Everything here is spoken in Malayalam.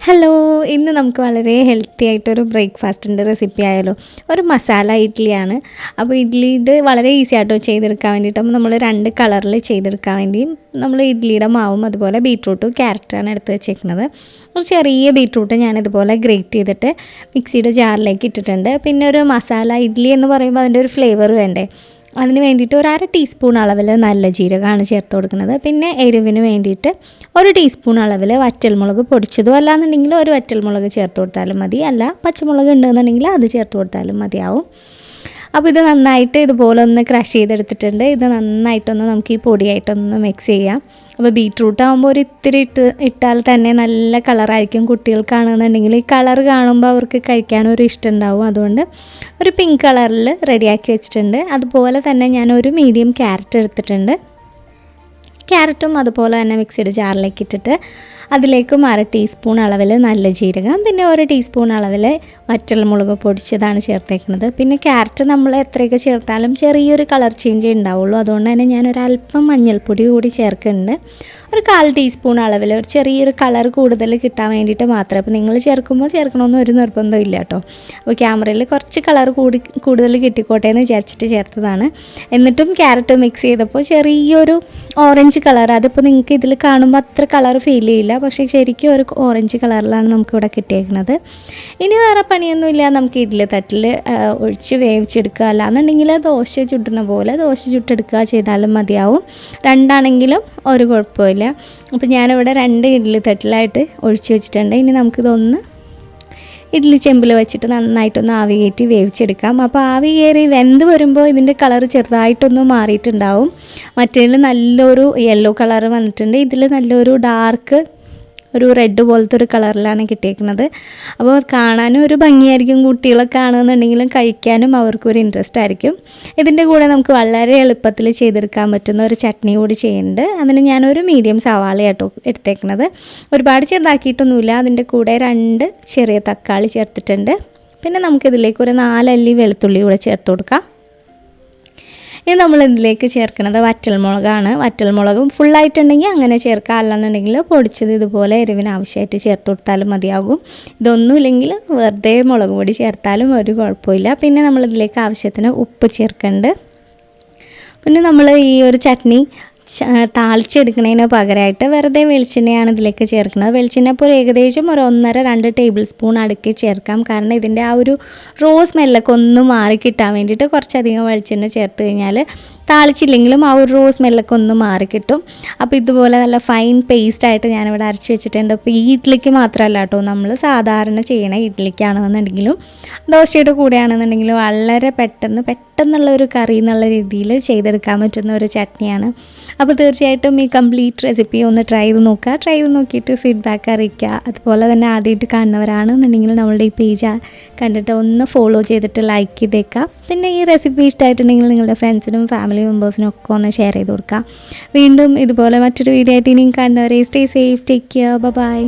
ഹലോ, ഇന്ന് നമുക്ക് വളരെ ഹെൽത്തി ആയിട്ടൊരു ബ്രേക്ക്ഫാസ്റ്റിൻ്റെ റെസിപ്പി ആയാലോ. ഒരു മസാല ഇഡ്ഡലിയാണ്. അപ്പോൾ ഇഡ്ഡലി ഇത് വളരെ ഈസി ആയിട്ടോ ചെയ്തെടുക്കാൻ വേണ്ടിയിട്ട്. അപ്പോൾ നമ്മൾ രണ്ട് കളറിൽ ചെയ്തെടുക്കാൻ വേണ്ടിയും നമ്മൾ ഇഡ്ഡലിയുടെ മാവും അതുപോലെ ബീട്രൂട്ടും ക്യാരറ്റാണ് എടുത്ത് വെച്ചേക്കുന്നത്. ഒരു ചെറിയ ബീട്രൂട്ട് ഞാനിതുപോലെ ഗ്രേറ്റ് ചെയ്തിട്ട് മിക്സിയുടെ ജാറിലേക്ക് ഇട്ടിട്ടുണ്ട്. പിന്നെ ഒരു മസാല ഇഡ്ഡലി എന്ന് പറയുമ്പോൾ അതിൻ്റെ ഒരു ഫ്ലേവർ വേണ്ടേ, അതിന് വേണ്ടിയിട്ട് ഒരു 1/2 ടീസ്പൂൺ അളവിൽ നല്ല ജീരകമാണ് ചേർത്ത് കൊടുക്കുന്നത്. പിന്നെ എരിവിന് വേണ്ടിയിട്ട് 1 ടീസ്പൂൺ അളവിൽ വറ്റൽമുളക് പൊടിച്ചതും അല്ലാന്നുണ്ടെങ്കിൽ ഒരു വറ്റൽമുളക് ചേർത്ത് കൊടുത്താലും മതി, അല്ല പച്ചമുളക് ഉണ്ടെന്നുണ്ടെങ്കിൽ അത് ചേർത്ത് കൊടുത്താലും മതിയാവും. അപ്പോൾ ഇത് നന്നായിട്ട് ഇതുപോലെ ഒന്ന് ക്രഷ് ചെയ്തെടുത്തിട്ടുണ്ട്. ഇത് നന്നായിട്ടൊന്ന് നമുക്ക് ഈ പൊടിയായിട്ടൊന്ന് മിക്സ് ചെയ്യാം. അപ്പോൾ ബീട്രൂട്ട് ആകുമ്പോൾ ഒരു ഇത്തിരി ഇട്ടാൽ തന്നെ നല്ല കളറായിരിക്കും. കുട്ടികൾക്കാണെന്നുണ്ടെങ്കിൽ ഈ കളർ കാണുമ്പോൾ അവർക്ക് കഴിക്കാനൊരു ഇഷ്ടം ഉണ്ടാവും. അതുകൊണ്ട് ഒരു പിങ്ക് കളറിൽ റെഡിയാക്കി വെച്ചിട്ടുണ്ട്. അതുപോലെ തന്നെ ഞാനൊരു മീഡിയം ക്യാരറ്റ് എടുത്തിട്ടുണ്ട്. ക്യാരറ്റും അതുപോലെ തന്നെ മിക്സിയുടെ ജാറിലേക്ക് ഇട്ടിട്ട് അതിലേക്കും 1/2 ടീസ്പൂൺ അളവിൽ നല്ല ജീരകം, പിന്നെ 1 ടീസ്പൂൺ അളവിൽ വറ്റൽമുളക് പൊടിച്ചതാണ് ചേർത്തേക്കുന്നത്. പിന്നെ ക്യാരറ്റ് നമ്മൾ എത്രയൊക്കെ ചേർത്താലും ചെറിയൊരു കളർ ചേഞ്ച് ഉണ്ടാവുള്ളൂ. അതുകൊണ്ട് തന്നെ ഞാനൊരല്പം മഞ്ഞൾപ്പൊടി കൂടി ചേർക്കുന്നുണ്ട്. ഒരു 1/4 ടീസ്പൂൺ അളവിൽ ഒരു ചെറിയൊരു കളർ കൂടുതൽ കിട്ടാൻ വേണ്ടിയിട്ട് മാത്രമേ. അപ്പോൾ നിങ്ങൾ ചേർക്കുമ്പോൾ ചേർക്കണമെന്ന് ഒരു നിർബന്ധം ഇല്ല കേട്ടോ. അപ്പോൾ ക്യാമറയിൽ കുറച്ച് കളർ കൂടുതൽ കിട്ടിക്കോട്ടെ എന്ന് വിചാരിച്ചിട്ട് ചേർത്തതാണ്. എന്നിട്ടും ക്യാരറ്റ് മിക്സ് ചെയ്തപ്പോൾ ചെറിയൊരു ഓറഞ്ച് കളർ, അതിപ്പോൾ നിങ്ങൾക്ക് ഇതിൽ കാണുമ്പോൾ അത്ര കളർ ഫീൽ ചെയ്യില്ല, പക്ഷേ ശരിക്കും ഒരു ഓറഞ്ച് കളറിലാണ് നമുക്കിവിടെ കിട്ടിയേക്കുന്നത്. ഇനി വേറെ പണിയൊന്നുമില്ല, നമുക്ക് ഇഡ്ഡലി തട്ടിൽ ഒഴിച്ച് വേവിച്ചെടുക്കുക, അല്ലാന്നുണ്ടെങ്കിൽ ദോശ ചുട്ടുന്ന പോലെ ദോശ ചുട്ടെടുക്കുക ചെയ്താലും മതിയാവും. രണ്ടാണെങ്കിലും ഒരു കുഴപ്പമില്ല. അപ്പോൾ ഞാനിവിടെ 2 ഇഡ്ഡലി തട്ടിലായിട്ട് ഒഴിച്ച് വെച്ചിട്ടുണ്ട്. ഇനി നമുക്കിതൊന്ന് ഇഡ്ഡലി ചെമ്പിൽ വെച്ചിട്ട് നന്നായിട്ടൊന്ന് ആവി കയറ്റി വേവിച്ചെടുക്കാം. അപ്പോൾ ആവി കയറി വെന്ത് വരുമ്പോൾ ഇതിൻ്റെ കളർ ചെറുതായിട്ടൊന്ന് മാറിയിട്ടുണ്ടാവും. മറ്റേതിൽ നല്ലൊരു യെല്ലോ കളർ വന്നിട്ടുണ്ട്, ഇതിൽ നല്ലൊരു ഡാർക്ക് ഒരു റെഡ് പോലത്തെ ഒരു കളറിലാണ് കിട്ടിയേക്കുന്നത്. അപ്പോൾ കാണാനും ഒരു ഭംഗിയായിരിക്കും, കുട്ടികളൊക്കെ ആണെന്നുണ്ടെങ്കിലും കഴിക്കാനും അവർക്കൊരു ഇൻട്രസ്റ്റ് ആയിരിക്കും. ഇതിൻ്റെ കൂടെ നമുക്ക് വളരെ എളുപ്പത്തിൽ ചെയ്തെടുക്കാൻ പറ്റുന്ന ഒരു ചട്നി കൂടി ചെയ്യുന്നുണ്ട്. അതിന് ഞാനൊരു മീഡിയം സവാളയാട്ടോ എടുത്തേക്കുന്നത്, ഒരുപാട് ചെറുതാക്കിയിട്ടൊന്നുമില്ല. അതിൻ്റെ കൂടെ 2 ചെറിയ തക്കാളി ചേർത്തിട്ടുണ്ട്. പിന്നെ നമുക്കിതിലേക്ക് ഒരു 4 അല്ലി വെളുത്തുള്ളി കൂടെ ചേർത്ത് കൊടുക്കാം. ഇനി നമ്മൾ ഇതിലേക്ക് ചേർക്കുന്നത് വറ്റൽമുളകാണ്. വറ്റൽമുളകും ഫുള്ളായിട്ടുണ്ടെങ്കിൽ അങ്ങനെ ചേർക്കാം, അല്ലാന്നുണ്ടെങ്കിൽ പൊടിച്ചത് ഇതുപോലെ എരിവിന് ആവശ്യമായിട്ട് ചേർത്ത് കൊടുത്താലും മതിയാകും. ഇതൊന്നുമില്ലെങ്കിൽ വെറുതെ മുളക് പൊടി ചേർത്താലും ഒരു കുഴപ്പമില്ല. പിന്നെ നമ്മളിതിലേക്ക് ആവശ്യത്തിന് ഉപ്പ് ചേർക്കുന്നുണ്ട്. പിന്നെ നമ്മൾ ഈ ഒരു ചട്നി താളിച്ചെടുക്കുന്നതിന് പകരമായിട്ട് വെറുതെ വെളിച്ചെണ്ണയാണ് ഇതിലേക്ക് ചേർക്കുന്നത്. വെളിച്ചെണ്ണ ഇപ്പോൾ ഏകദേശം ഒരു 1.5-2 ടേബിൾ സ്പൂൺ അടുക്കി ചേർക്കാം. കാരണം ഇതിൻ്റെ ആ ഒരു സ്മെല്ലൊക്കെ ഒന്ന് മാറി കിട്ടാൻ വേണ്ടിയിട്ട് കുറച്ചധികം വെളിച്ചെണ്ണ ചേർത്ത് കഴിഞ്ഞാൽ താളിച്ചില്ലെങ്കിലും ആ ഒരു സ്മെല്ലൊക്കെ ഒന്ന് മാറിക്കിട്ടും. അപ്പോൾ ഇതുപോലെ നല്ല ഫൈൻ പേസ്റ്റായിട്ട് ഞാനിവിടെ അരച്ച് വെച്ചിട്ടുണ്ട്. അപ്പോൾ ഈ ഇഡ്ഡലിക്ക് മാത്രമല്ല കേട്ടോ, നമ്മൾ സാധാരണ ചെയ്യണ ഇഡ്ഡലിക്കാണെന്നുണ്ടെങ്കിലും ദോശയുടെ കൂടെയാണെന്നുണ്ടെങ്കിലും വളരെ പെട്ടെന്നുള്ള ഒരു കറി എന്നുള്ള രീതിയിൽ ചെയ്തെടുക്കാൻ പറ്റുന്ന ഒരു ചട്നിയാണ്. അപ്പോൾ തീർച്ചയായിട്ടും ഈ കംപ്ലീറ്റ് റെസിപ്പി ഒന്ന് ട്രൈ ചെയ്ത് നോക്കുക. ട്രൈ ചെയ്ത് നോക്കിയിട്ട് ഫീഡ്ബാക്ക് അറിയിക്കുക. അതുപോലെ തന്നെ ആദ്യമായിട്ട് കാണുന്നവരാണെന്നുണ്ടെങ്കിൽ നമ്മളുടെ ഈ പേജ് കണ്ടിട്ട് ഒന്ന് ഫോളോ ചെയ്തിട്ട് ലൈക്ക് ചെയ്തേക്കുക. പിന്നെ ഈ റെസിപ്പി ഇഷ്ടമായിട്ടുണ്ടെങ്കിൽ നിങ്ങളുടെ ഫ്രണ്ട്സിനും ഫാമിലി മെമ്പേഴ്സിനും ഒക്കെ ഒന്ന് ഷെയർ ചെയ്ത് കൊടുക്കുക. വീണ്ടും ഇതുപോലെ മറ്റൊരു വീഡിയോ ആയിട്ട് ഇനിയും കാണുന്നവരെ stay safe, take care, by.